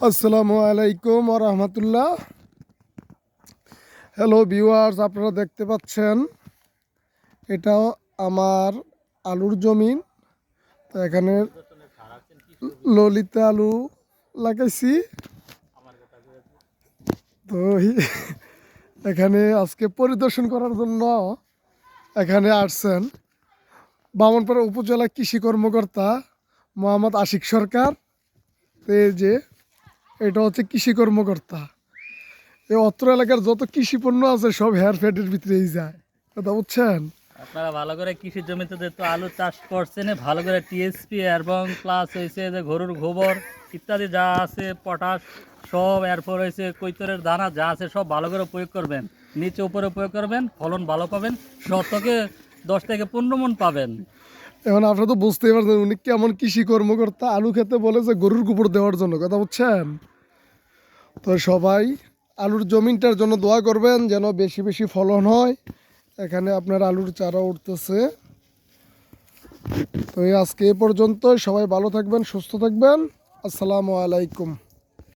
আসসালামু আলাইকুম ওয়া রাহমাতুল্লাহ। হ্যালো ভিউয়ার্স, আপনারা দেখতে পাচ্ছেন এটা আমার আলুর জমিন। তো এখানে ললিতা আলু লাগাইছি। তো এখানে আজকে পরিদর্শন করার জন্য এখানে আসছেন বামনপাড়া উপজেলা কৃষি কর্মকর্তা মোহাম্মদ আশিক সরকার। তো এই যে এটা হচ্ছে কৃষি কর্মকর্তা। এই অত্র এলাকার যত কৃষি পণ্য আছে সব হেয়ার ফ্যাটের ভিতরেই যায়, কথা বুঝছেন। আপনারা ভালো করে কৃষি জমিতে যেহেতু আলু চাষ করছেন, ভালো করে টিএসপি এবং প্লাস হয়েছে যে গরুর গোবর ইত্যাদি যা আছে, পটাশ সব, এরপর হয়েছে কৈতরের দানা যা আছে সব ভালো করে প্রয়োগ করবেন। নিচে উপরে প্রয়োগ করবেন, ফলন ভালো পাবেন, শতকে 10 থেকে 15 মণ পাবেন। এখন আপনারা তো বুঝতেই পারছেন উনি কেমন কৃষি কর্মকর্তা। আলু খেতে বলে যে গরুর গোবর দেওয়ার জন্য, কথা বুঝছেন। তো সবাই আলুর জমিনটার জন্য দোয়া করবেন যেন বেশি বেশি ফলন হয়। এখানে আপনার আলুর চারা উঠতেছে। তো আজকে এ পর্যন্ত, সবাই ভালো থাকবেন, সুস্থ থাকবেন। আসসালামু আলাইকুম।